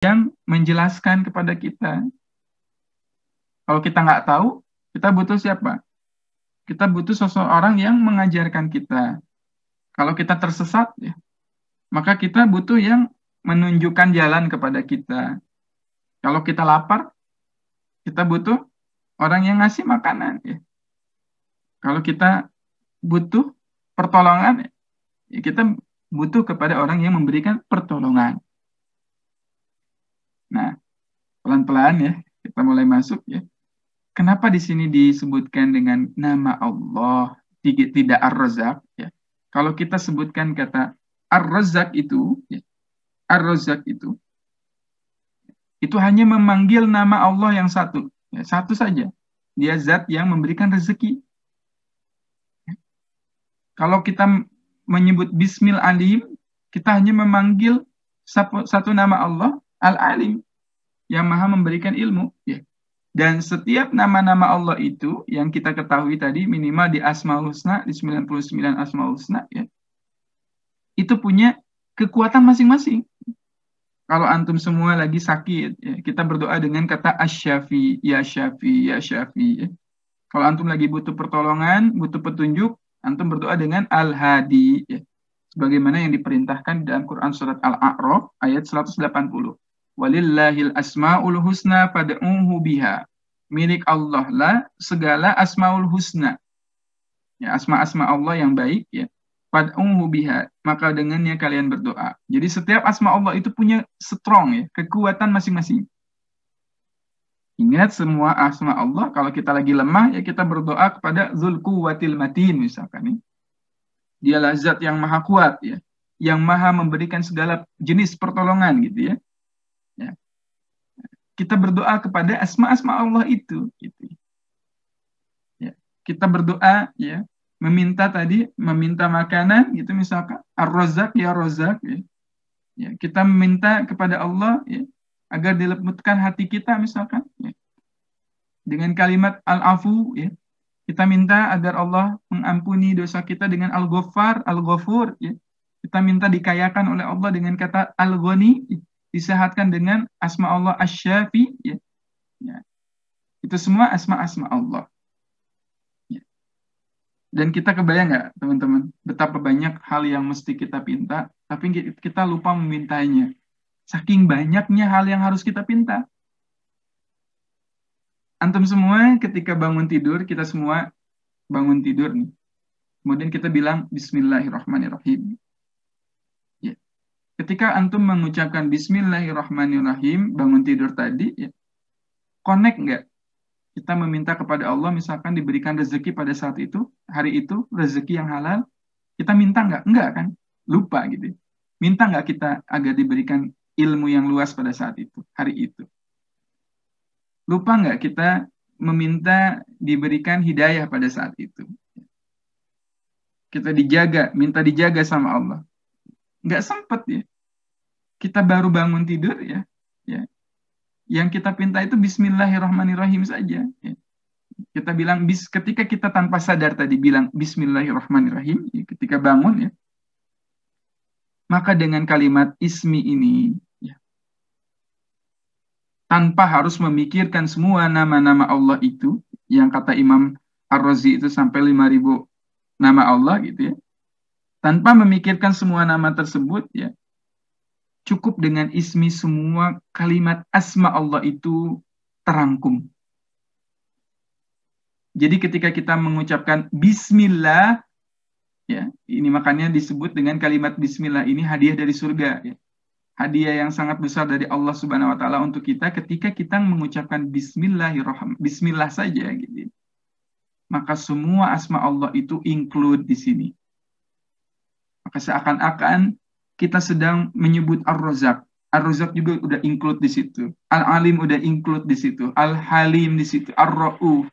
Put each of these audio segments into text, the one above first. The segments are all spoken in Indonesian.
yang menjelaskan kepada kita. Kalau kita nggak tahu, kita butuh siapa? Kita butuh seseorang yang mengajarkan kita. Kalau kita tersesat, ya, maka kita butuh yang menunjukkan jalan kepada kita. Kalau kita lapar, kita butuh orang yang ngasih makanan. Ya. Kalau kita butuh pertolongan, ya kita butuh kepada orang yang memberikan pertolongan. Nah, pelan-pelan ya, kita mulai masuk ya. Kenapa di sini disebutkan dengan nama Allah, tidak Ar-Razzaq? Ya. Kalau kita sebutkan kata Ar-Razzaq itu, ya, Ar-Razzaq itu hanya memanggil nama Allah yang satu, ya, satu saja. Dia zat yang memberikan rezeki. Kalau kita menyebut Bismil Alim, kita hanya memanggil satu nama Allah, Al-Alim, yang maha memberikan ilmu. Ya. Dan setiap nama-nama Allah itu yang kita ketahui tadi minimal di Asmaul Husna, di 99 Asmaul Husna, ya, itu punya kekuatan masing-masing. Kalau antum semua lagi sakit, ya, kita berdoa dengan kata Asy-Syafi, ya Syafi, ya Syafi. Ya. Kalau antum lagi butuh pertolongan, butuh petunjuk, antum berdoa dengan Al-Hadi. Ya. Sebagaimana yang diperintahkan di dalam Quran Surat Al-A'raf ayat 180. Walillahil asma'ul husna fad'uhu biha. Milik Allah lah segala asma'ul husna. Ya, asma-asma Allah yang baik ya. Fad'uhu biha. Maka dengannya kalian berdoa. Jadi setiap asma Allah itu punya strong ya, kekuatan masing-masing. Ingat semua asma Allah, kalau kita lagi lemah ya kita berdoa kepada Dzul Quwwatil Matin misalkan ya. Dialah zat yang maha kuat ya, yang maha memberikan segala jenis pertolongan gitu ya. Ya. Kita berdoa kepada asma-asma Allah itu gitu. Ya. Kita berdoa ya, meminta makanan gitu misalkan Ar-Razzaq ya Razzaq ya. Ya, kita meminta kepada Allah ya, agar dilembutkan hati kita misalkan ya. Dengan kalimat Al-Afu ya. Kita minta agar Allah mengampuni dosa kita dengan Al-Ghaffar, Al-Ghafur ya. Kita minta dikayakan oleh Allah dengan kata Al-Ghani, disehatkan dengan asma Allah Asy-Syafi ya. Ya. Itu semua asma-asma Allah. Ya. Dan kita kebayang nggak teman-teman betapa banyak hal yang mesti kita pinta tapi kita lupa memintanya. Saking banyaknya hal yang harus kita pinta. Antum semua ketika bangun tidur, kita semua bangun tidur nih. Kemudian kita bilang Bismillahirrahmanirrahim. Ya. Ketika antum mengucapkan Bismillahirrahmanirrahim bangun tidur tadi, ya, connect nggak? Kita meminta kepada Allah misalkan diberikan rezeki pada saat itu, hari itu rezeki yang halal, kita minta nggak? Enggak kan? Lupa gitu. Minta nggak kita agar diberikan ilmu yang luas pada saat itu, hari itu? Lupa nggak kita meminta diberikan hidayah pada saat itu? Kita minta dijaga sama Allah. Nggak sempat ya. Kita baru bangun tidur ya. Yang kita pinta itu Bismillahirrahmanirrahim saja. Ya. Kita bilang, ketika kita tanpa sadar tadi bilang Bismillahirrahmanirrahim, ya, ketika bangun ya, maka dengan kalimat ismi ini, ya, tanpa harus memikirkan semua nama-nama Allah itu, yang kata Imam Ar-Razi itu sampai 5.000 nama Allah gitu ya. Tanpa memikirkan semua nama tersebut ya, cukup dengan ismi semua kalimat asma Allah itu terangkum. Jadi ketika kita mengucapkan Bismillah, ya, ini makanya disebut dengan kalimat Bismillah ini hadiah dari surga. Ya. Hadiah yang sangat besar dari Allah Subhanahu Wa Taala untuk kita ketika kita mengucapkan Bismillahirrahmanirrahim, Bismillah saja, gitu. Maka semua asma Allah itu include di sini. Maka seakan-akan kita sedang menyebut Ar-Razzaq. Ar-Razzaq juga udah include di situ. Al-Alim udah include di situ. Al-Halim di situ. Ar-Ra'uf,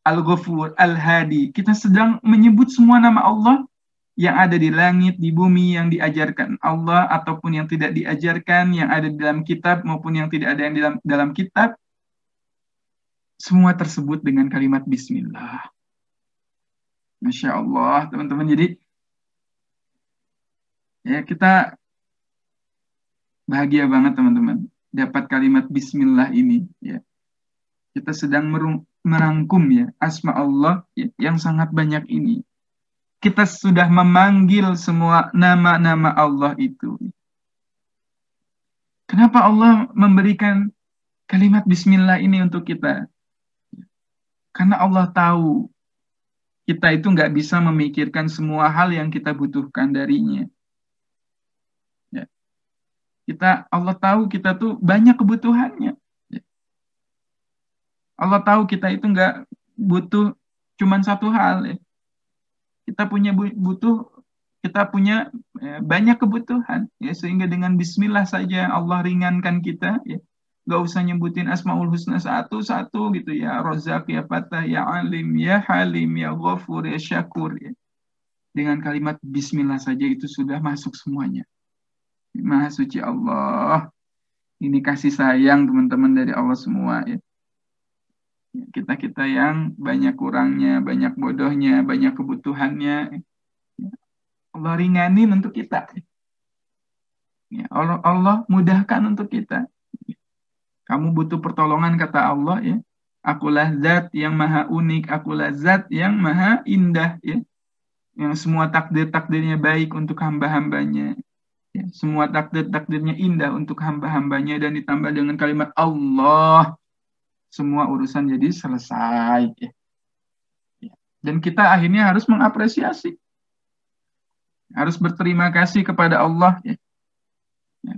Al-Ghafur, Al-Hadi. Kita sedang menyebut semua nama Allah yang ada di langit, di bumi, yang diajarkan Allah ataupun yang tidak diajarkan, yang ada di dalam kitab maupun yang tidak ada yang di dalam kitab. Semua tersebut dengan kalimat Bismillah. Masya Allah, teman-teman. Jadi ya kita bahagia banget teman-teman. dapat kalimat bismillah ini ya. Kita sedang merangkum ya asma Allah ya, yang sangat banyak ini. Kita sudah memanggil semua nama-nama Allah itu. Kenapa Allah memberikan kalimat bismillah ini untuk kita? Karena Allah tahu kita itu nggak bisa memikirkan semua hal yang kita butuhkan darinya. Ya. Allah tahu kita tuh banyak kebutuhannya. Ya. Allah tahu kita itu nggak butuh cuman satu hal. Ya. Kita punya banyak kebutuhan. Ya, sehingga dengan Bismillah saja Allah ringankan kita. Ya. Gak usah nyebutin Asmaul Husna satu-satu gitu ya. Rozak, ya Fatah, ya Alim, ya Halim, ya Ghafur, ya Syakur. Ya. Dengan kalimat Bismillah saja itu sudah masuk semuanya. Maha suci Allah. Ini kasih sayang teman-teman dari Allah semua ya. Kita yang banyak kurangnya, banyak bodohnya, banyak kebutuhannya. Allah ringanin untuk kita. Ya, Allah mudahkan untuk kita. Kamu butuh pertolongan kata Allah ya. Akulah zat yang maha unik, akulah zat yang maha indah ya. Yang semua takdir-takdirnya baik untuk hamba-hambanya. Ya, semua takdir-takdirnya indah untuk hamba-hambanya dan ditambah dengan kalimat Allah. Semua urusan jadi selesai. Ya. Dan kita akhirnya harus mengapresiasi. Harus berterima kasih kepada Allah ya. Ya.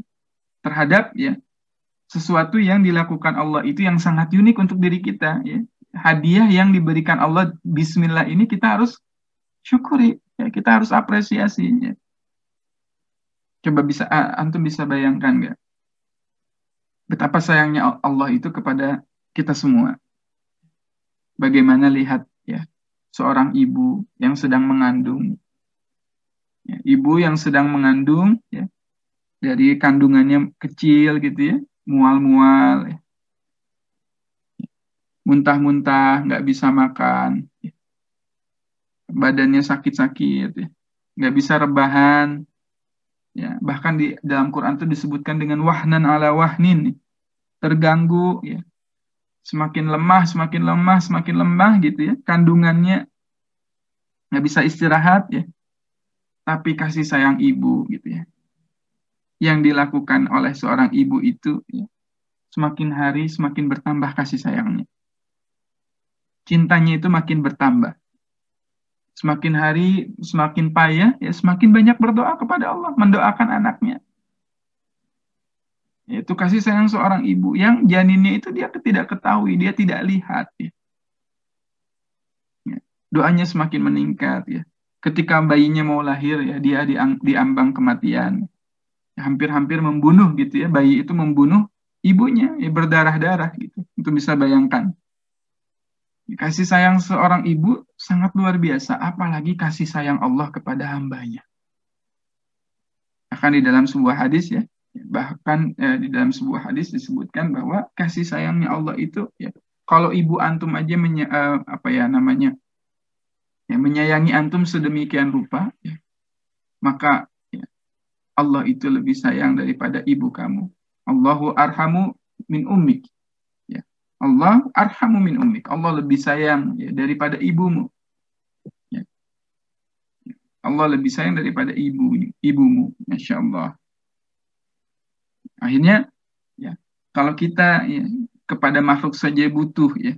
Terhadap ya sesuatu yang dilakukan Allah itu yang sangat unik untuk diri kita. Ya. Hadiah yang diberikan Allah Bismillah ini kita harus syukuri. Ya. Kita harus apresiasi. Ya. Coba antum bisa bayangkan nggak? Betapa sayangnya Allah itu kepada kita semua. Bagaimana lihat ya seorang ibu yang sedang mengandung, ya, ibu yang sedang mengandung, ya, dari kandungannya kecil gitu ya, mual-mual, ya, muntah-muntah, nggak bisa makan, ya, badannya sakit-sakit, ya, nggak bisa rebahan, ya, bahkan di dalam Quran itu disebutkan dengan wahnan ala wahnin, ya, terganggu, ya. Semakin lemah gitu ya. Kandungannya nggak bisa istirahat ya. Tapi kasih sayang ibu gitu ya. Yang dilakukan oleh seorang ibu itu ya, semakin hari semakin bertambah kasih sayangnya. Cintanya itu makin bertambah. Semakin hari semakin payah ya, semakin banyak berdoa kepada Allah, mendoakan anaknya. Itu kasih sayang seorang ibu yang janinnya itu dia tidak ketahui, dia tidak lihat. Ya. Doanya semakin meningkat. Ya. Ketika bayinya mau lahir, ya dia diambang kematian. Ya, hampir-hampir membunuh gitu ya. Bayi itu membunuh ibunya, ya, berdarah-darah gitu. Untuk bisa bayangkan. Kasih sayang seorang ibu sangat luar biasa. Apalagi kasih sayang Allah kepada hambanya. Akan di dalam sebuah hadis ya. Bahkan di dalam sebuah hadis disebutkan bahwa kasih sayangnya Allah itu ya kalau ibu antum aja menyayangi antum sedemikian rupa ya, maka ya, Allah itu lebih sayang daripada ibu kamu. Allahu arhamu min ummik. Ya. Allah arhamu min ummik. Allah lebih sayang ya, daripada ibumu. Ya. Allah lebih sayang daripada ibumu. Masya Allah. Akhirnya, ya, kalau kita ya, kepada makhluk saja butuh, ya,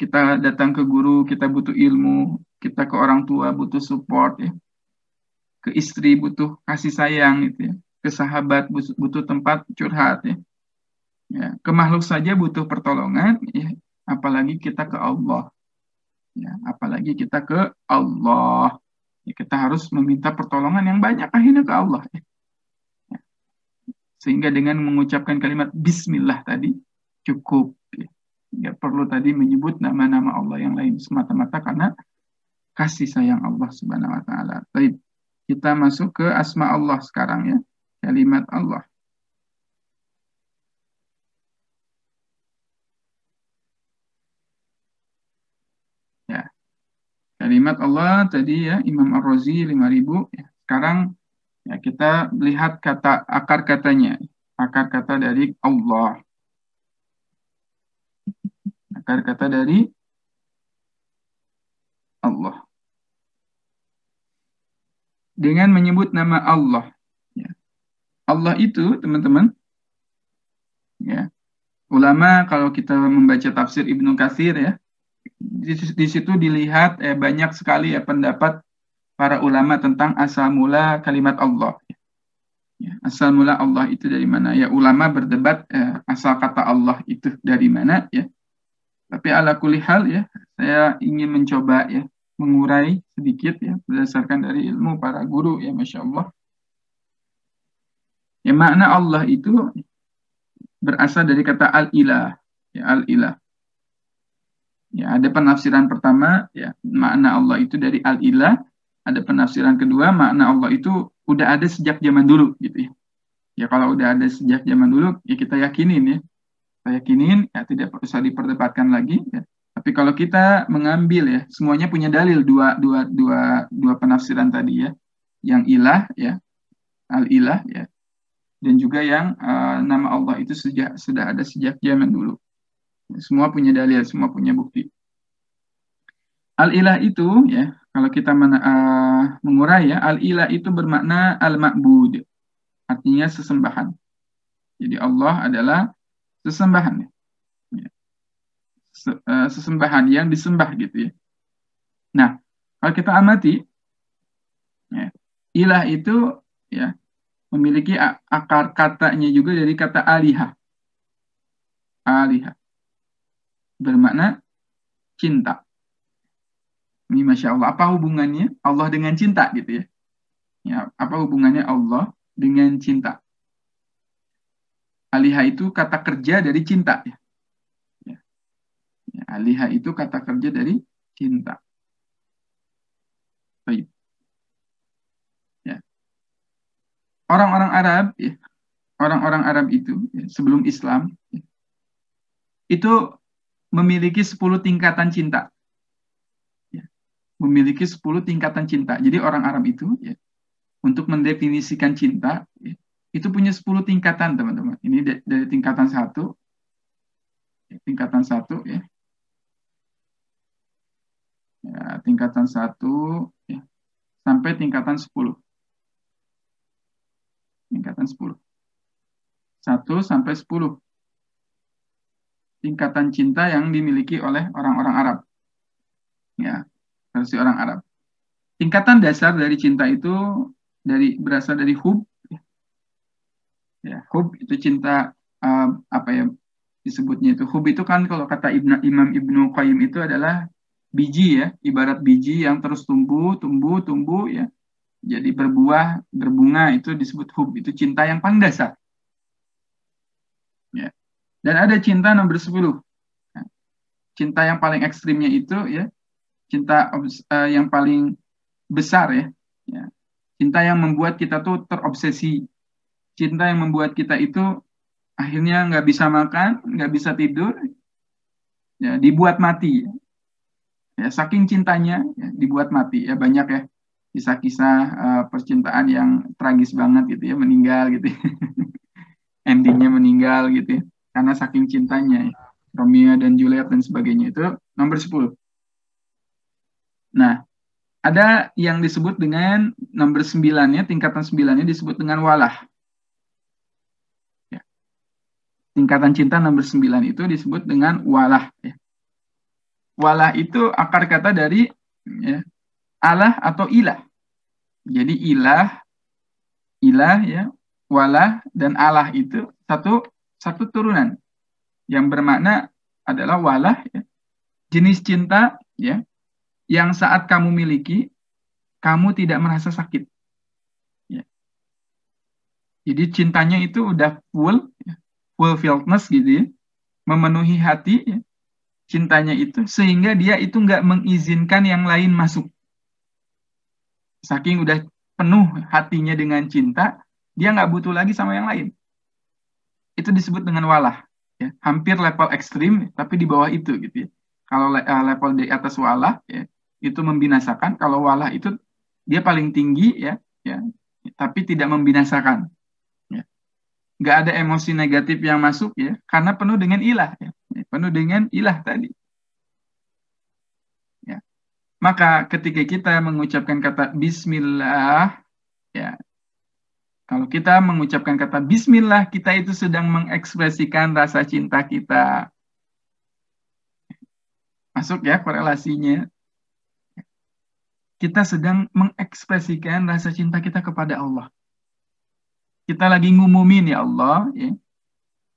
kita datang ke guru, kita butuh ilmu, kita ke orang tua butuh support, ya, ke istri butuh kasih sayang, gitu ya, ke sahabat butuh tempat curhat, ya, ya, ke makhluk saja butuh pertolongan, ya, apalagi kita ke Allah, ya, apalagi kita ke Allah, ya, kita harus meminta pertolongan yang banyak akhirnya ke Allah. Ya. Sehingga dengan mengucapkan kalimat Bismillah tadi cukup. Ya. Nggak perlu tadi menyebut nama-nama Allah yang lain semata-mata karena kasih sayang Allah Subhanahu wa taala. Baik, kita masuk ke asma Allah sekarang ya. Kalimat Allah. Ya. Kalimat Allah tadi ya Imam Ar-Razi 5000 ya. Sekarang ya kita lihat akar katanya. Akar kata dari Allah. Akar kata dari Allah. Dengan menyebut nama Allah. Ya. Allah itu, teman-teman, ya, ulama kalau kita membaca tafsir Ibnu Katsir ya, di situ dilihat banyak sekali ya pendapat para ulama tentang asal mula kalimat Allah. Ya, asal mula Allah itu dari mana? Ya ulama berdebat asal kata Allah itu dari mana ya. Tapi ala kulli hal ya, saya ingin mencoba ya mengurai sedikit ya berdasarkan dari ilmu para guru ya, Masya Allah. Ya makna Allah itu berasal dari kata al-ilah, ya al-ilah. Ya, ada penafsiran pertama ya makna Allah itu dari al-ilah, ada penafsiran kedua makna Allah itu udah ada sejak zaman dulu gitu ya. Ya kalau udah ada sejak zaman dulu ya kita yakinin ya. Kita yakinin ya tidak usah diperdebatkan lagi ya. Tapi kalau kita mengambil ya semuanya punya dalil dua penafsiran tadi ya. Yang ilah ya, al-ilah ya. Dan juga yang nama Allah itu sudah ada sejak zaman dulu. Semua punya dalil, semua punya bukti. Al-ilah itu ya, kalau kita mengurai ya, al-ilah itu bermakna al-ma'bud. Artinya sesembahan. Jadi Allah adalah sesembahan. Ya. Sesembahan yang disembah gitu ya. Nah, kalau kita amati, ya, ilah itu ya memiliki akar katanya juga dari kata alihah. Alihah bermakna cinta. Ini Masya Allah, apa hubungannya Allah dengan cinta gitu ya? Ya, apa hubungannya Allah dengan cinta? Alihah itu kata kerja dari cinta ya. Ya, alihah itu kata kerja dari cinta. Baik. Ya. Orang-orang Arab ya, orang-orang Arab itu ya, sebelum Islam ya, itu memiliki 10 tingkatan cinta. Ya. Memiliki 10 tingkatan cinta. Jadi orang Arab itu ya, untuk mendefinisikan cinta ya, itu punya 10 tingkatan teman-teman. Ini dari tingkatan 1 ya, tingkatan 1 ya. Ya, tingkatan 1 ya, sampai tingkatan 10. Tingkatan 10. 1 sampai 10. Tingkatan cinta yang dimiliki oleh orang-orang Arab. Ya, versi orang Arab. Tingkatan dasar dari cinta itu berasal dari hub. Ya, hub itu cinta apa ya disebutnya itu. Hub itu kan kalau kata Imam Ibnu Qayyim itu adalah biji ya, ibarat biji yang terus tumbuh ya. Jadi berbuah, berbunga itu disebut hub, itu cinta yang paling dasar. Ya. Dan ada cinta nomor 10. Nah, cinta yang paling ekstrimnya itu ya, cinta yang paling besar ya. Ya. Cinta yang membuat kita tuh terobsesi. Cinta yang membuat kita itu akhirnya nggak bisa makan, nggak bisa tidur, ya dibuat mati. Ya, saking cintanya ya, dibuat mati. Ya banyak ya kisah-kisah percintaan yang tragis banget gitu ya, meninggal gitu ya. Endingnya meninggal gitu ya, karena saking cintanya ya. Romeo dan Juliet dan sebagainya itu nomor 10. Nah, ada yang disebut dengan nomor 9-nya, tingkatan 9-nya disebut dengan walah. Ya. Tingkatan cinta nomor 9 itu disebut dengan walah. Ya. Walah itu akar kata dari ya, Allah atau ilah. Jadi ilah ya, walah dan Allah itu satu turunan yang bermakna adalah walah ya, jenis cinta ya yang saat kamu miliki kamu tidak merasa sakit. Ya. Jadi cintanya itu udah fulfilledness gitu ya, memenuhi hati ya, cintanya itu sehingga dia itu nggak mengizinkan yang lain masuk. Saking udah penuh hatinya dengan cinta, dia nggak butuh lagi sama yang lain. Itu disebut dengan walah. Ya. Hampir level ekstrim, tapi di bawah itu gitu ya. Kalau level di atas walah, ya, itu membinasakan. Kalau walah itu dia paling tinggi, ya, tapi tidak membinasakan. Ya. nggak ada emosi negatif yang masuk ya, karena penuh dengan ilah ya, penuh dengan ilah tadi. Ya. Maka ketika kita mengucapkan kata Bismillah, ya, kalau kita mengucapkan kata Bismillah, kita itu sedang mengekspresikan rasa cinta kita. Masuk ya korelasinya. Kita sedang mengekspresikan rasa cinta kita kepada Allah. Kita lagi ngumumin ya Allah, ya,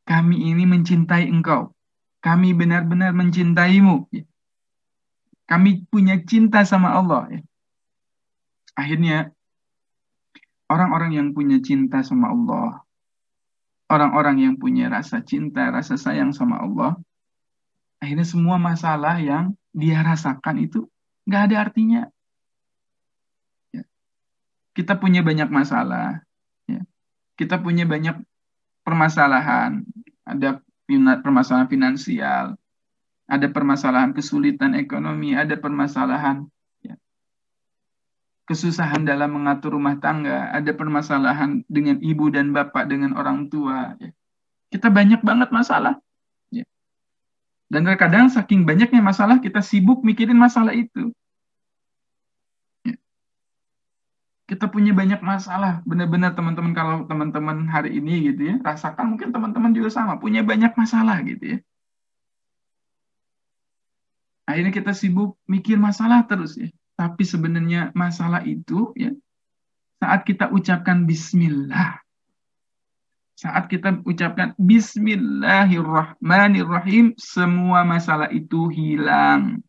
kami ini mencintai Engkau. Kami benar-benar mencintaimu. Ya. Kami punya cinta sama Allah. Ya. Akhirnya orang-orang yang punya cinta sama Allah, orang-orang yang punya rasa cinta, rasa sayang sama Allah, akhirnya semua masalah yang dia rasakan itu nggak ada artinya. Ya. Kita punya banyak masalah, ya. Kita punya banyak permasalahan, ada permasalahan finansial, ada permasalahan kesulitan ekonomi, ada permasalahan ya, kesusahan dalam mengatur rumah tangga, ada permasalahan dengan ibu dan bapak, dengan orang tua. Ya. Kita banyak banget masalah. Ya. Dan terkadang saking banyaknya masalah, kita sibuk mikirin masalah itu. Ya. Kita punya banyak masalah, benar-benar teman-teman, kalau teman-teman hari ini gitu ya, rasakan mungkin teman-teman juga sama, punya banyak masalah gitu ya. Akhirnya kita sibuk mikir masalah terus ya. Tapi sebenarnya masalah itu ya, saat kita ucapkan Bismillah, saat kita ucapkan Bismillahirrahmanirrahim, semua masalah itu hilang.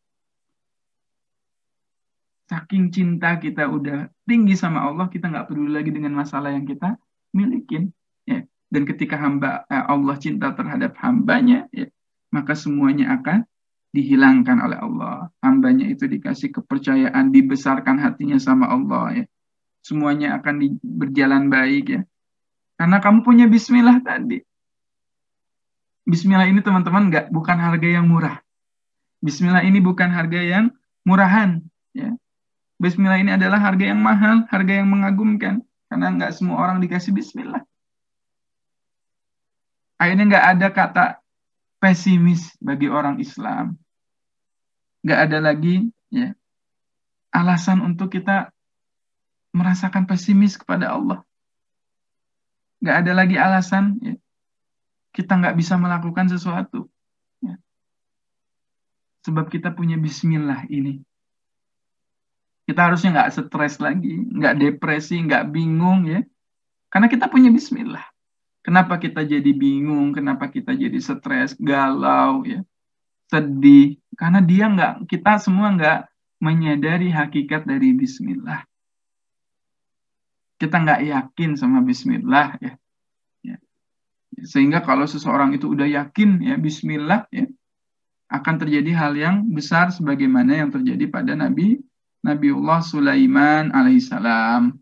Saking cinta kita udah tinggi sama Allah, kita nggak peduli lagi dengan masalah yang kita milikin. Ya. Dan ketika Allah cinta terhadap hambanya, ya, maka semuanya akan dihilangkan oleh Allah. Hambanya itu dikasih kepercayaan, dibesarkan hatinya sama Allah. Ya. Semuanya akan berjalan baik ya. Karena kamu punya Bismillah tadi. Bismillah ini teman-teman bukan harga yang murah. Bismillah ini bukan harga yang murahan. Ya. Bismillah ini adalah harga yang mahal, harga yang mengagumkan. Karena nggak semua orang dikasih Bismillah. Akhirnya nggak ada kata pesimis bagi orang Islam. Nggak ada lagi ya alasan untuk kita merasakan pesimis kepada Allah. Nggak ada lagi alasan ya, kita nggak bisa melakukan sesuatu. Ya. Sebab kita punya Bismillah ini. Kita harusnya nggak stres lagi, nggak depresi, nggak bingung ya. Karena kita punya Bismillah. Kenapa kita jadi bingung? Kenapa kita jadi stres, galau, ya, sedih? Karena kita semua nggak menyadari hakikat dari Bismillah. Kita nggak yakin sama Bismillah, ya. Ya. Sehingga kalau seseorang itu udah yakin ya Bismillah, ya, akan terjadi hal yang besar sebagaimana yang terjadi pada Nabiullah Sulaiman alaihissalam.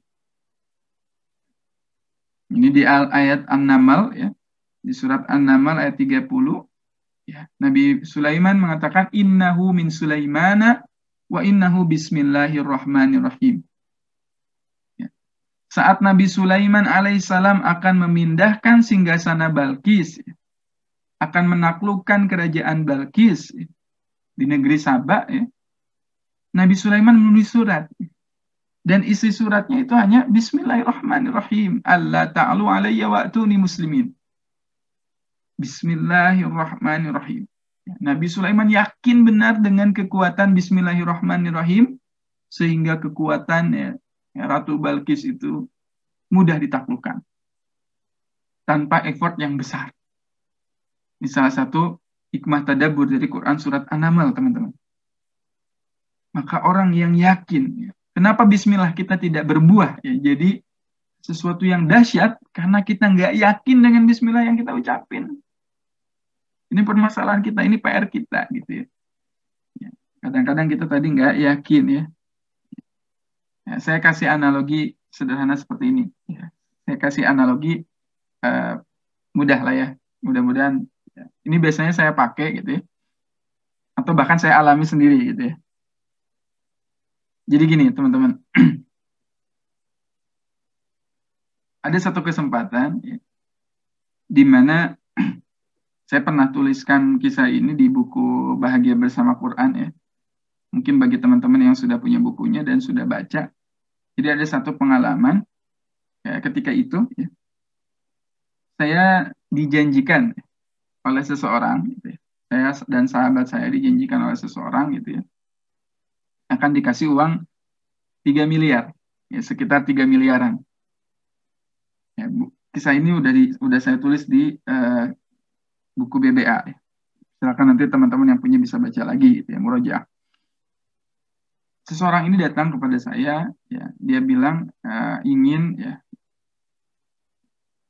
Ini di ayat An-Naml ya. Di surat An-Naml ayat 30 ya. Nabi Sulaiman mengatakan innahu min Sulaimana wa innahu bismillahirrahmanirrahim. Ya. Saat Nabi Sulaiman alaihissalam akan memindahkan singgasana Balkis, ya, akan menaklukkan kerajaan Balkis ya, di negeri Sabak ya. Nabi Sulaiman menulis surat. Dan isi suratnya itu hanya Bismillahirrahmanirrahim. Allah ta'alu alayya wa'tuni muslimin. Bismillahirrahmanirrahim. Nabi Sulaiman yakin benar dengan kekuatan Bismillahirrahmanirrahim. Sehingga kekuatan ya, Ratu Balkis itu mudah ditaklukkan. Tanpa effort yang besar. Ini salah satu hikmah tadabbur dari Quran surat An-Naml, teman-teman. Maka orang yang yakin ya, kenapa Bismillah kita tidak berbuah? Ya, jadi sesuatu yang dahsyat karena kita nggak yakin dengan Bismillah yang kita ucapin. Ini permasalahan kita, ini PR kita gitu ya. Kadang-kadang kita tadi nggak yakin ya. Saya kasih analogi sederhana seperti ini. Ya. Saya kasih analogi mudah lah ya. Mudah-mudahan ya. Ini biasanya saya pakai gitu ya. Atau bahkan saya alami sendiri gitu ya. Jadi gini teman-teman, ada satu kesempatan ya, di mana saya pernah tuliskan kisah ini di buku Bahagia Bersama Quran ya. Mungkin bagi teman-teman yang sudah punya bukunya dan sudah baca. Jadi ada satu pengalaman ya, ketika itu ya, saya dijanjikan oleh seseorang gitu ya. Saya dan sahabat saya dijanjikan oleh seseorang gitu ya. Akan dikasih uang 3 miliar. Ya, sekitar 3 miliaran. Ya, kisah ini udah saya tulis di buku BBA. Ya. Silakan nanti teman-teman yang punya bisa baca lagi gitu ya, murojaah. Seseorang ini datang kepada saya, ya, dia bilang ingin ya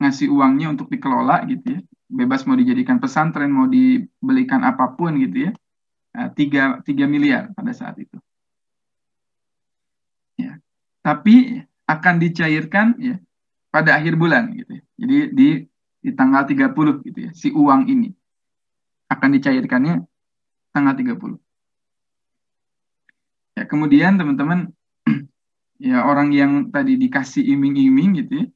ngasih uangnya untuk dikelola gitu ya, bebas mau dijadikan pesantren, mau dibelikan apapun gitu ya, 3 miliar pada saat itu. Ya. Tapi akan dicairkan ya pada akhir bulan gitu ya. Jadi di tanggal 30 gitu ya, si uang ini akan dicairkannya tanggal 30. Ya, kemudian teman-teman ya orang yang tadi dikasih iming-iming gitu ya,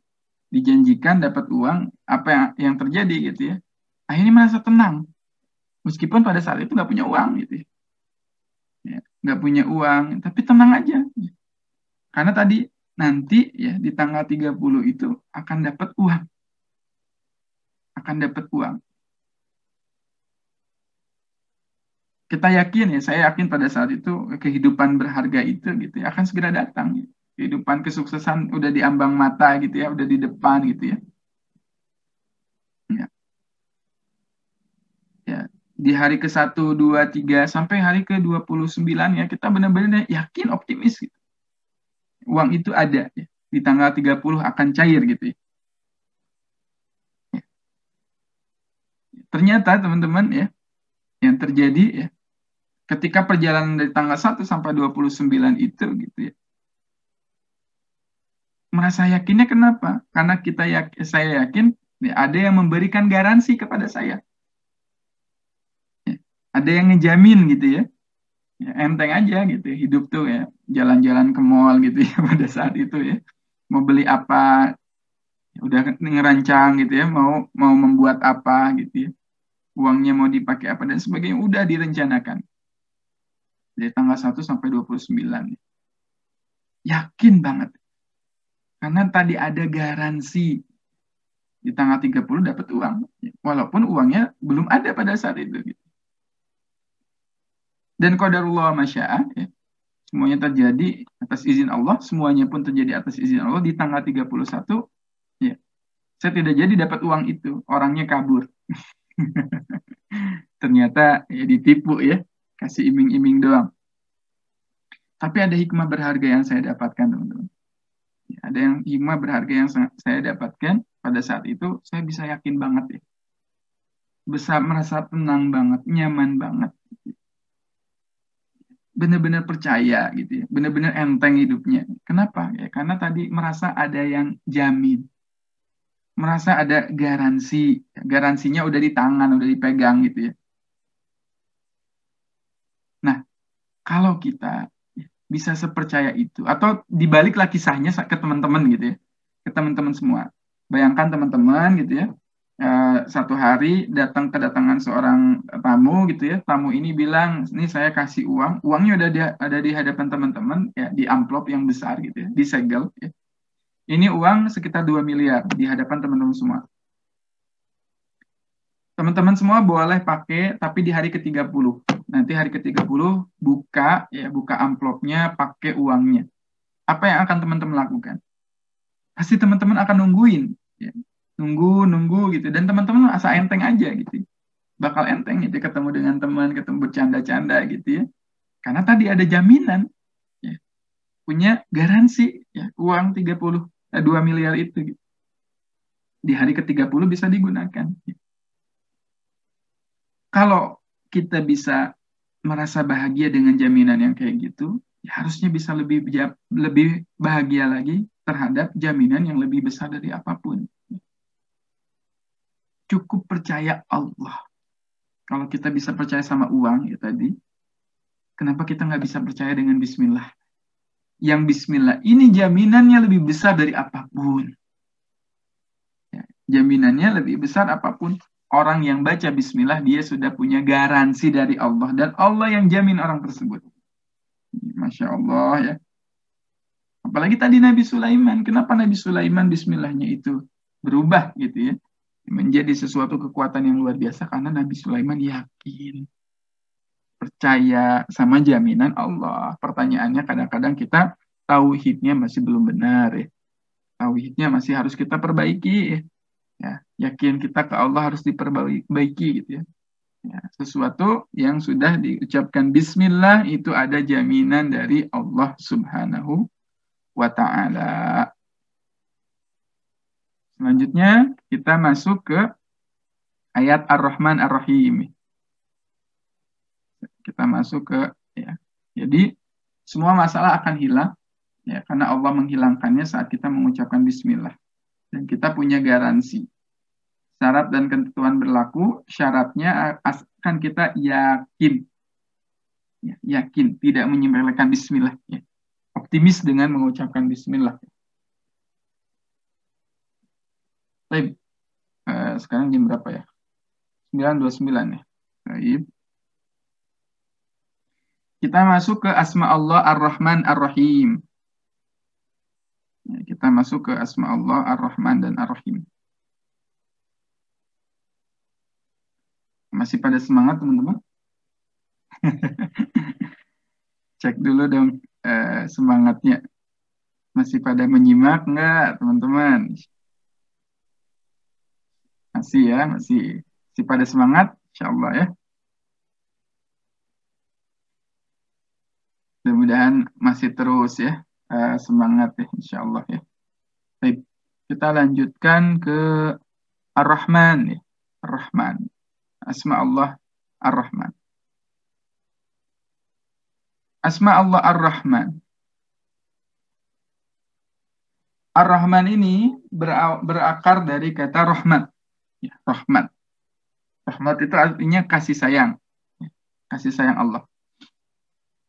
dijanjikan dapat uang, apa yang terjadi gitu ya. Akhirnya merasa tenang. Meskipun pada saat itu nggak punya uang gitu ya. Ya, nggak punya uang, tapi tenang aja. Karena tadi nanti ya di tanggal 30 itu akan dapat uang. Akan dapat uang. Kita yakin ya, saya yakin pada saat itu kehidupan berharga itu gitu ya, akan segera datang. Ya. Kehidupan kesuksesan udah di ambang mata gitu ya, udah di depan gitu ya. Ya, ya. Di hari ke-1, 2, 3 sampai hari ke-29 ya kita benar-benar yakin optimis gitu. Uang itu ada ya. Di tanggal 30 akan cair gitu ya. Ya. Ternyata teman-teman ya, yang terjadi ya ketika perjalanan dari tanggal 1 sampai 29 itu gitu ya. Merasa yakinnya kenapa? Karena saya yakin ya, ada yang memberikan garansi kepada saya. Ya, ada yang ngejamin gitu ya. Ya enteng aja gitu ya. Hidup tuh ya jalan-jalan ke mall gitu ya pada saat itu ya. Mau beli apa, udah ngerancang gitu ya, mau membuat apa gitu ya. Uangnya mau dipakai apa dan sebagainya udah direncanakan. Dari tanggal 1 sampai 29. Yakin banget. Karena tadi ada garansi di tanggal 30 dapat uang. Walaupun uangnya belum ada pada saat itu. Gitu. Dan qadarullah masya'ah, ya, semuanya terjadi atas izin Allah, semuanya pun terjadi atas izin Allah di tanggal 31, ya, saya tidak jadi dapat uang itu, orangnya kabur. Ternyata ya ditipu ya, kasih iming-iming doang. Tapi ada hikmah berharga yang saya dapatkan, teman-teman. Ya, ada yang hikmah berharga yang saya dapatkan pada saat itu, saya bisa yakin banget ya. Bisa merasa tenang banget, nyaman banget. Benar-benar percaya gitu ya, benar-benar enteng hidupnya. Kenapa? Ya, karena tadi merasa ada yang jamin, merasa ada garansi, garansinya udah di tangan, udah dipegang gitu ya. Nah, kalau kita bisa sepercaya itu, atau dibaliklah kisahnya ke teman-teman gitu ya, ke teman-teman semua. Bayangkan teman-teman gitu ya, satu hari kedatangan seorang tamu gitu ya, tamu ini bilang, ini saya kasih uang, uangnya udah ada di hadapan teman-teman ya, di amplop yang besar gitu ya, disegel ya. Ini uang sekitar 2 miliar di hadapan teman-teman semua. Teman-teman semua boleh pakai, tapi di hari ke-30. Nanti hari ke-30 buka amplopnya, pakai uangnya. Apa yang akan teman-teman lakukan? Pasti teman-teman akan nungguin ya. Nunggu gitu, dan teman-teman asa enteng aja gitu, bakal enteng gitu, ketemu dengan teman, ketemu bercanda-canda gitu ya, karena tadi ada jaminan ya. Punya garansi ya, uang 2 miliar itu gitu. Di hari ke-30 bisa digunakan ya. Kalau kita bisa merasa bahagia dengan jaminan yang kayak gitu, ya harusnya bisa lebih bahagia lagi terhadap jaminan yang lebih besar dari apapun. Cukup percaya Allah. Kalau kita bisa percaya sama uang ya tadi, kenapa kita nggak bisa percaya dengan bismillah? Yang bismillah ini jaminannya lebih besar dari apapun. Ya. Jaminannya lebih besar apapun. Orang yang baca bismillah, dia sudah punya garansi dari Allah. Dan Allah yang jamin orang tersebut. Masya Allah ya. Apalagi tadi Nabi Sulaiman. Kenapa Nabi Sulaiman bismillahnya itu berubah gitu ya. Menjadi sesuatu kekuatan yang luar biasa. Karena Nabi Sulaiman yakin. Percaya sama jaminan Allah. Pertanyaannya kadang-kadang kita tauhidnya masih belum benar ya. Tauhidnya masih harus kita perbaiki ya. Yakin kita ke Allah harus diperbaiki gitu ya. Ya, sesuatu yang sudah diucapkan bismillah itu ada jaminan dari Allah Subhanahu wa ta'ala. Selanjutnya kita masuk ke ayat Ar-Rahman Ar-Rahim. Kita masuk ke ya. Jadi semua masalah akan hilang ya karena Allah menghilangkannya saat kita mengucapkan bismillah. Dan kita punya garansi. Syarat dan ketentuan berlaku, syaratnya akan kita yakin. Ya, yakin, tidak menyepelekan bismillah. Ya. Optimis dengan mengucapkan bismillah. Baik. Sekarang jam berapa ya? 9.29 ya. Baik. Kita masuk ke asma Allah Ar-Rahman Ar-Rahim. Ya, kita masuk ke asma Allah Ar-Rahman dan Ar-Rahim. Masih pada semangat teman-teman? Cek dulu dong semangatnya. Masih pada menyimak nggak teman-teman? Masih ya, masih pada semangat, insya Allah ya. Mudah-mudahan masih terus ya semangat ya, insya Allah ya. Baik, kita lanjutkan ke Ar-Rahman ya. Ar-Rahman. Asma Allah Ar-Rahman. Asma Allah Ar-Rahman. Ar-Rahman ini berakar dari kata rahmat. Ya, rahmat. Rahmat itu artinya kasih sayang. Ya, kasih sayang Allah.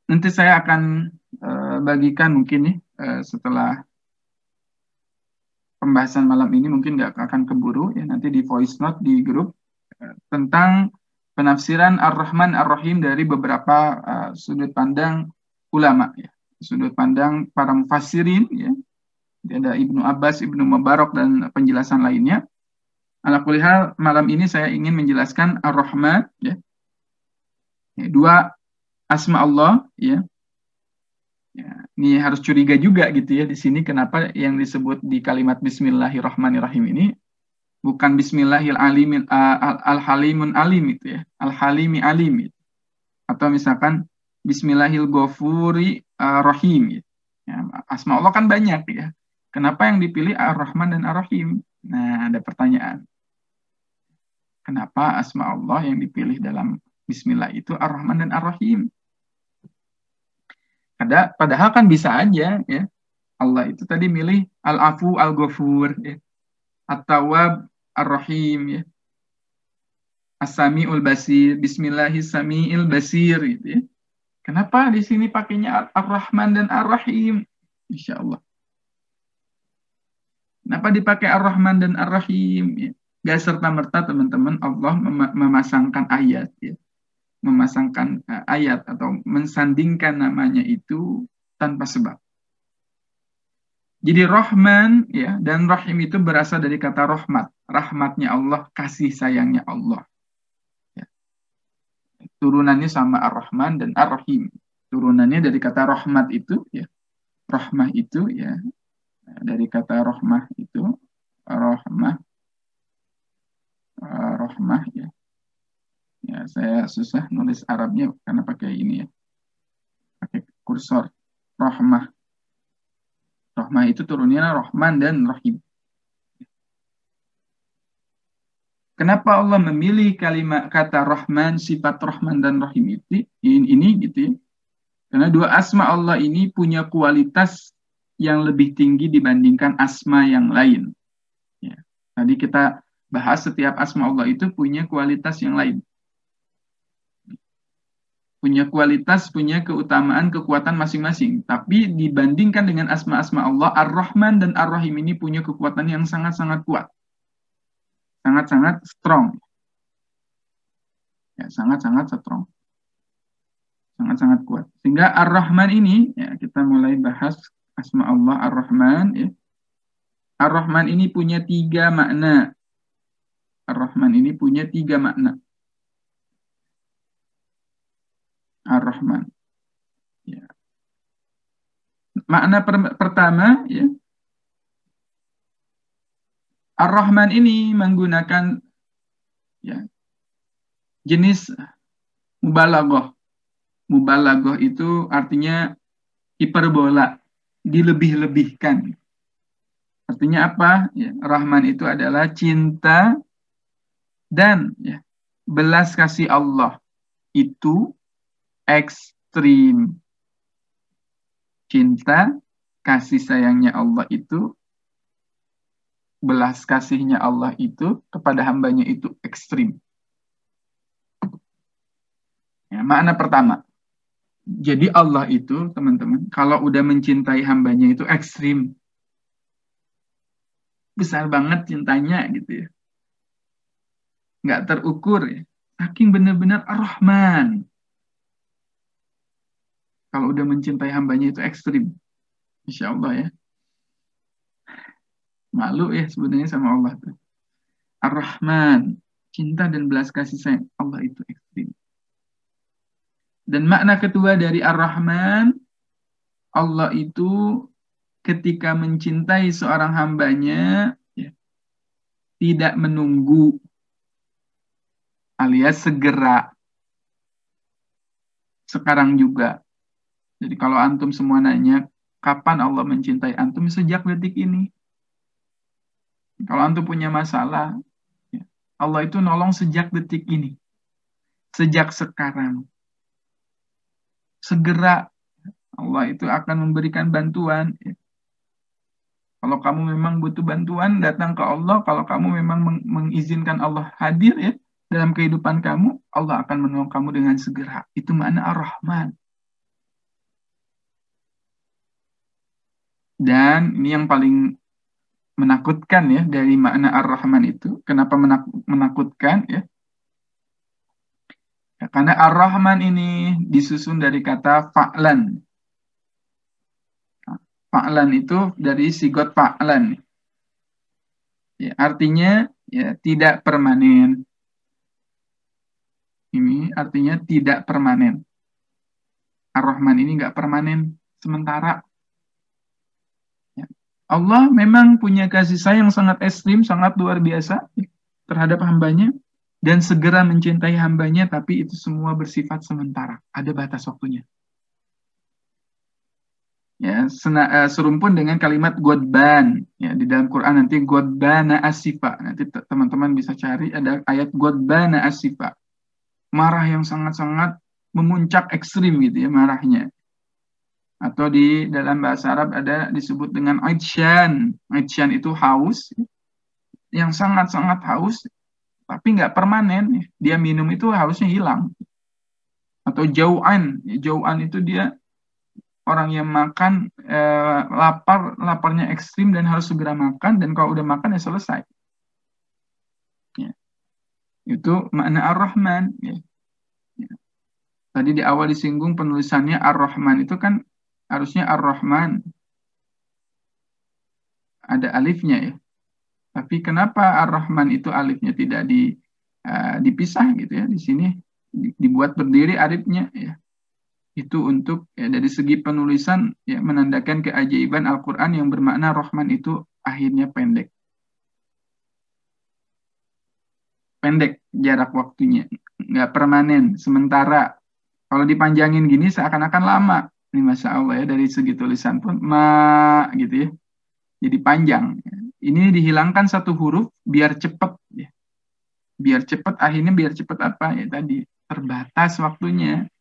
Nanti saya akan bagikan mungkin nih setelah pembahasan malam ini mungkin nggak akan keburu ya nanti di voice note di grup tentang penafsiran Ar-Rahman Ar-Rahim dari beberapa sudut pandang ulama ya. Sudut pandang para mufassirin ya. Ada Ibnu Abbas, Ibnu Mubarak dan penjelasan lainnya. Ala kulli hal malam ini saya ingin menjelaskan Ar-Rahman ya. Dua asma Allah ya. Ya, ini harus curiga juga gitu ya di sini kenapa yang disebut di kalimat Bismillahirrahmanirrahim ini bukan Bismillahil Alimin Al-Halimun Alim itu ya. Al-Halimi Alim gitu. Atau misalkan Bismillahil Ghafuri Rahim gitu. Ya, asma Allah kan banyak ya. Kenapa yang dipilih Ar-Rahman dan Ar-Rahim? Nah, ada pertanyaan. Kenapa asma Allah yang dipilih dalam Bismillah itu Ar-Rahman dan Ar-Rahim? Padahal kan bisa aja ya. Allah itu tadi milih Al-Afu Al-Ghafur ya. At-Tawwab Ar-Rahim ya. As-Sami'ul Basir, Bismillahis Sami'il Basir gitu ya. Kenapa di sini pakainya Ar-Rahman dan Ar-Rahim? Insyaallah. Kenapa dipakai Ar-Rahman dan Ar-Rahim ya? Gak serta-merta teman-teman Allah memasangkan ayat ya. Memasangkan ayat atau mensandingkan namanya itu tanpa sebab. Jadi Rahman ya dan Rahim itu berasal dari kata rahmat. Rahmatnya Allah, kasih sayangnya Allah. Ya. Turunannya sama Ar-Rahman dan Ar-Rahim. Turunannya dari kata rahmat itu ya. Rahmah itu ya dari kata rahmah itu rahmah ya. Ya, saya susah nulis Arabnya karena pakai ini ya. Pakai kursor. Rahmah. Rahmah itu turunnya Rahman dan Rahim. Kenapa Allah memilih kalimat kata Rahman, sifat Rahman dan Rahim ini gitu ya. Karena dua asma Allah ini punya kualitas yang lebih tinggi dibandingkan asma yang lain. Ya. Tadi kita bahas setiap asma Allah itu punya kualitas yang lain. Punya kualitas, punya keutamaan, kekuatan masing-masing. Tapi dibandingkan dengan asma-asma Allah, Ar-Rahman dan Ar-Rahim ini punya kekuatan yang sangat-sangat kuat. sangat-sangat strong. Ya, sangat-sangat strong. Sangat-sangat kuat. Sehingga Ar-Rahman ini, ya, kita mulai bahas asma Allah Ar-Rahman. Ya. Ar-Rahman ini punya 3 makna. Ar-Rahman ini punya 3 makna. Ar-Rahman. Ya. Makna pertama, ya, Ar-Rahman ini menggunakan, ya, jenis mubalaghah. Mubalaghah itu artinya hiperbola, dilebih-lebihkan. Artinya apa? Ya, Rahman itu adalah cinta dan, ya, belas kasih Allah itu ekstrim. Cinta, kasih sayangnya Allah itu, belas kasihnya Allah itu kepada hambanya itu ekstrim. Ya, makna pertama. Jadi Allah itu, teman-teman, kalau udah mencintai hambanya itu ekstrim. Besar banget cintanya gitu ya. Nggak terukur ya. Saking benar-benar Ar-Rahman. Kalau udah mencintai hambanya itu ekstrim. Insya Allah ya. Malu ya sebenarnya sama Allah tuh. Ar-Rahman. Cinta dan belas kasih sayang Allah itu ekstrim. Dan makna kedua dari Ar-Rahman, Allah itu ketika mencintai seorang hambanya, ya, tidak menunggu, alias segera. Sekarang juga. Jadi kalau antum semua nanya, kapan Allah mencintai antum? Sejak detik ini. Kalau antum punya masalah, ya, Allah itu nolong sejak detik ini. Sejak sekarang. Segera Allah itu akan memberikan bantuan. Ya. Kalau kamu memang butuh bantuan, datang ke Allah. Kalau kamu memang mengizinkan Allah hadir ya dalam kehidupan kamu, Allah akan menolong kamu dengan segera. Itu makna Ar-Rahman. Dan ini yang paling menakutkan ya dari makna Ar-Rahman itu. Kenapa menakutkan ya? Ya, karena Ar-Rahman ini disusun dari kata fa'lan. Fa'lan itu dari sigot fa'lan. Ya, artinya ya tidak permanen. Ini artinya tidak permanen. Ar-Rahman ini nggak permanen, sementara. Ya. Allah memang punya kasih sayang sangat ekstrim, sangat luar biasa terhadap hambanya. Dan segera mencintai hambanya, tapi itu semua bersifat sementara. Ada batas waktunya. Ya, serumpun dengan kalimat godban. Ya, di dalam Quran nanti godbana asifa. Nanti teman-teman bisa cari ada ayat godbana asifa. Marah yang sangat-sangat memuncak ekstrim gitu ya marahnya. Atau di dalam bahasa Arab ada disebut dengan aitsyan. Aitsyan itu haus, yang sangat-sangat haus, tapi nggak permanen. Dia minum itu hausnya hilang. Atau jau'an. Jau'an itu dia orang yang makan laparnya ekstrim dan harus segera makan, dan kalau udah makan ya selesai. Ya. Itu makna Ar-Rahman. Ya. Ya. Tadi di awal disinggung penulisannya Ar-Rahman itu kan harusnya Ar-Rahman. Ada alifnya ya. Tapi kenapa Ar-Rahman itu alifnya tidak dipisah gitu ya. Di sini dibuat berdiri alifnya ya. Itu untuk ya, dari segi penulisan ya menandakan keajaiban Al-Quran yang bermakna Rahman itu akhirnya pendek. Pendek jarak waktunya. Nggak permanen, sementara. Kalau dipanjangin gini seakan-akan lama. Ini Masya Allah ya, dari segi tulisan pun gitu ya. Jadi panjang. Ini dihilangkan satu huruf biar cepat ya. Biar cepat, akhirnya biar cepat apa ya tadi, terbatas waktunya.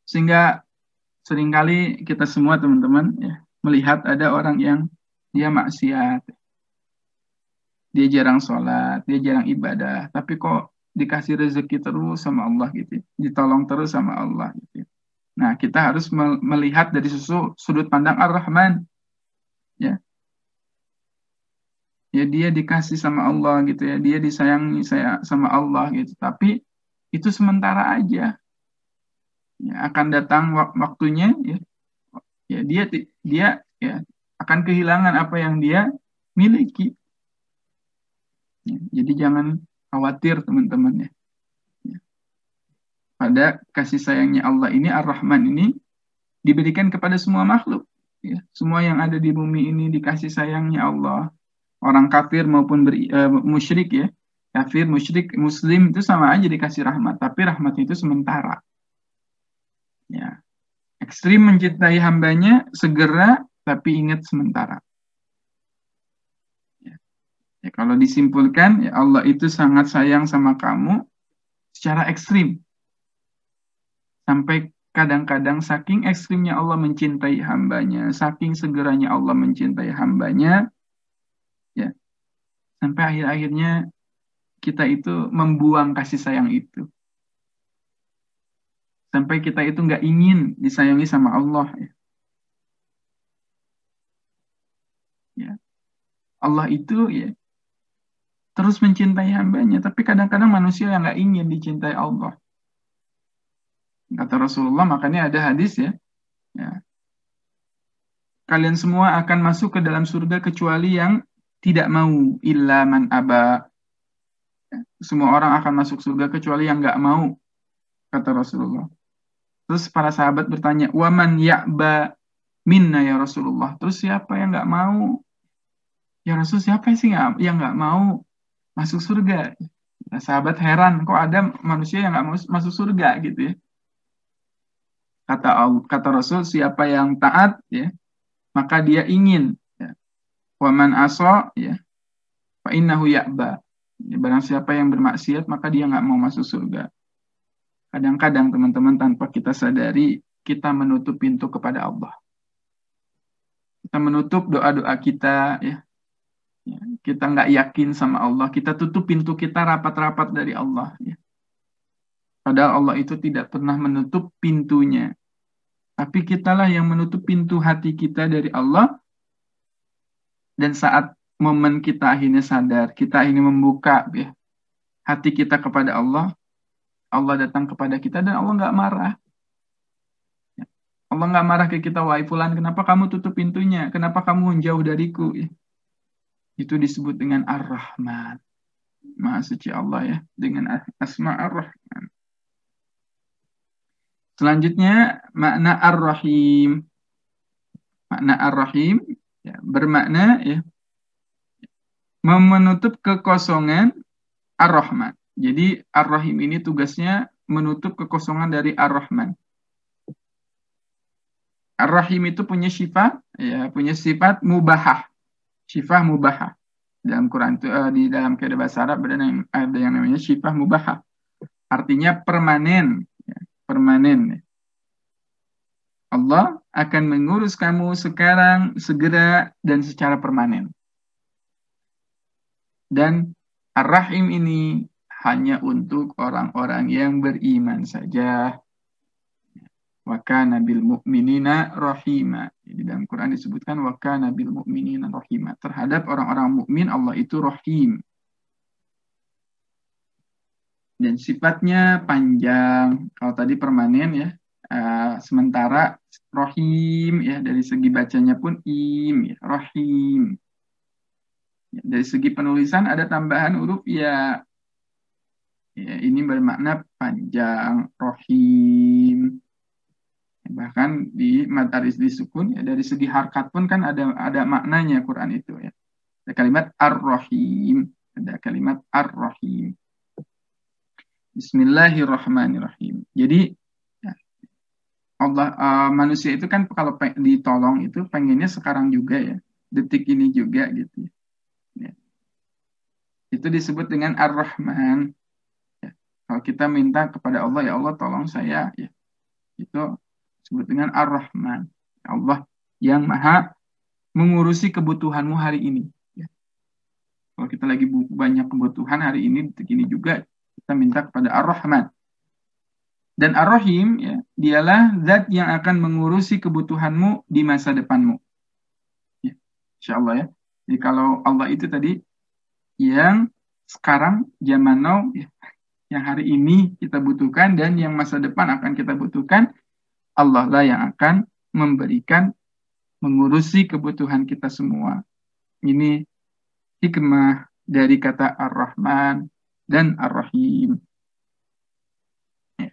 Sehingga seringkali kita semua teman-teman ya melihat ada orang yang dia maksiat. Dia jarang sholat, dia jarang ibadah, tapi kok dikasih rezeki terus sama Allah gitu. Ditolong terus sama Allah gitu. Nah, kita harus melihat dari sudut pandang Ar-Rahman. Ya. ya dia dikasih sama Allah gitu ya, dia disayangi sama Allah gitu, tapi itu sementara aja, ya, akan datang waktunya, ya, ya dia ya akan kehilangan apa yang dia miliki, ya. Jadi jangan khawatir teman-teman ya. Ya. Pada kasih sayangnya Allah ini, Ar-Rahman ini diberikan kepada semua makhluk, ya. Semua yang ada di bumi ini dikasih sayangnya Allah. Orang kafir maupun musyrik ya. Kafir, musyrik, muslim itu sama aja dikasih rahmat, tapi rahmatnya itu sementara. Ya. Ekstrim mencintai hambanya segera, tapi ingat sementara. Ya. Ya, kalau disimpulkan, ya Allah itu sangat sayang sama kamu secara ekstrim. Sampai kadang-kadang saking ekstrimnya Allah mencintai hambanya, saking segeranya Allah mencintai hambanya, ya, sampai akhir-akhirnya kita itu membuang kasih sayang itu. Sampai kita itu nggak ingin disayangi sama Allah. Ya. Ya. Allah itu ya terus mencintai hambanya, tapi kadang-kadang manusia yang nggak ingin dicintai Allah. Kata Rasulullah, makanya ada hadis ya, ya, kalian semua akan masuk ke dalam surga kecuali yang tidak mau, illa man aba. Ya, semua orang akan masuk surga kecuali yang nggak mau, kata Rasulullah. Terus para sahabat bertanya, waman ya'ba minna ya Rasulullah. Terus siapa yang nggak mau? Ya Rasul, siapa sih yang nggak mau masuk surga? Nah, sahabat heran, kok ada manusia yang nggak mau masuk surga gitu ya. Kata Rasul, siapa yang taat ya, maka dia ingin. Ya. Waman aso ya, fa innahu ya'ba. Ya, barang siapa yang bermaksiat, maka dia nggak mau masuk surga. Kadang-kadang teman-teman tanpa kita sadari, kita menutup pintu kepada Allah. Kita menutup doa-doa kita, ya. Ya, kita nggak yakin sama Allah, kita tutup pintu kita rapat-rapat dari Allah. Ya. Padahal Allah itu tidak pernah menutup pintunya. Tapi kitalah yang menutup pintu hati kita dari Allah. Dan saat momen kita akhirnya sadar, kita akhirnya membuka ya, hati kita kepada Allah, Allah datang kepada kita dan Allah nggak marah. Ya. Allah nggak marah ke kita, wahai fulan, kenapa kamu tutup pintunya? Kenapa kamu menjauh dariku? Ya. Itu disebut dengan Ar-Rahman. Maha suci Allah ya, dengan asma Ar-Rahman. Selanjutnya, makna Ar-Rahim. Makna Ar-Rahim ya, bermakna ya, menutup kekosongan Ar-Rahman. Jadi Ar-Rahim ini tugasnya menutup kekosongan dari Ar-Rahman. Ar-Rahim itu punya sifat, ya, punya sifat mubahah. Sifat mubahah. Dalam Quran itu di dalam kaidah bahasa Arab ada yang namanya sifat mubahah. Artinya permanen, ya, permanen. Allah akan mengurus kamu sekarang, segera, dan secara permanen. Dan Ar-Rahim ini hanya untuk orang-orang yang beriman saja. Wa kana bil mu'minina rahima. Di dalam Quran disebutkan wa kana bil mu'minina rahima. Terhadap orang-orang mukmin Allah itu rahim. Dan sifatnya panjang. Kalau tadi permanen ya, sementara rahim ya, dari segi bacanya pun ya, rahim. Ya, dari segi penulisan ada tambahan huruf ya. Ya, ini bermakna panjang, rahim. Bahkan di mad aris disukun ya, dari segi harkat pun kan ada maknanya Quran itu ya. Ada kalimat ar-rahim, ada kalimat ar-rahim. Bismillahirrahmanirrahim. Jadi ya, Allah manusia itu kan kalau ditolong itu pengennya sekarang juga ya, detik ini juga gitu ya. Itu disebut dengan Ar-Rahman. Ya. Kalau kita minta kepada Allah, ya Allah tolong saya ya. Itu disebut dengan Ar-Rahman. Allah yang maha mengurusi kebutuhanmu hari ini ya. Kalau kita lagi banyak kebutuhan hari ini, detik ini juga kita minta kepada Ar-Rahman. Dan Ar-Rahim ya, dialah zat yang akan mengurusi kebutuhanmu di masa depanmu. Ya, insya Allah ya. Jadi kalau Allah itu tadi yang sekarang zaman now ya, yang hari ini kita butuhkan dan yang masa depan akan kita butuhkan, Allah lah yang akan memberikan, mengurusi kebutuhan kita semua. Ini hikmah dari kata Ar-Rahman dan Ar-Rahim. Ya.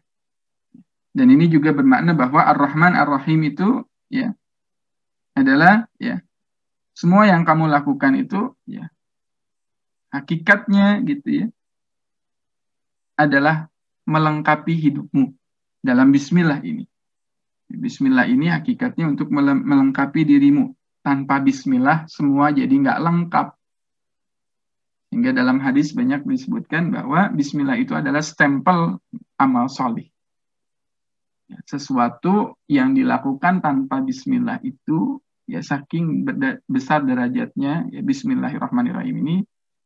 Dan ini juga bermakna bahwa Ar-Rahman Ar-Rahim itu ya adalah ya semua yang kamu lakukan itu ya hakikatnya gitu ya adalah melengkapi hidupmu dalam bismillah ini. Bismillah ini hakikatnya untuk melengkapi dirimu. Tanpa bismillah semua jadi nggak lengkap. Hingga dalam hadis banyak disebutkan bahwa bismillah itu adalah stempel amal solih. Sesuatu yang dilakukan tanpa bismillah itu ya saking besar derajatnya ya bismillahirrahmanirrahim ini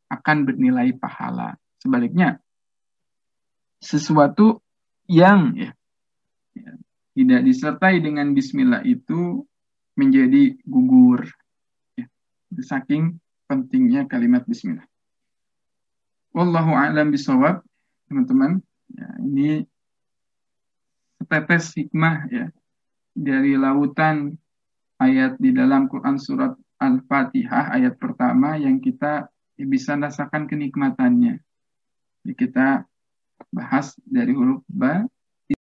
akan bernilai pahala. Sebaliknya sesuatu yang ya tidak disertai dengan bismillah itu menjadi gugur. Ya. Saking pentingnya kalimat bismillah. Wallahu a'lam bishawab, teman-teman. Ya, ini setetes hikmah ya dari lautan ayat di dalam Quran surat Al-Fatihah ayat pertama yang kita bisa rasakan kenikmatannya. Jadi kita bahas dari huruf ba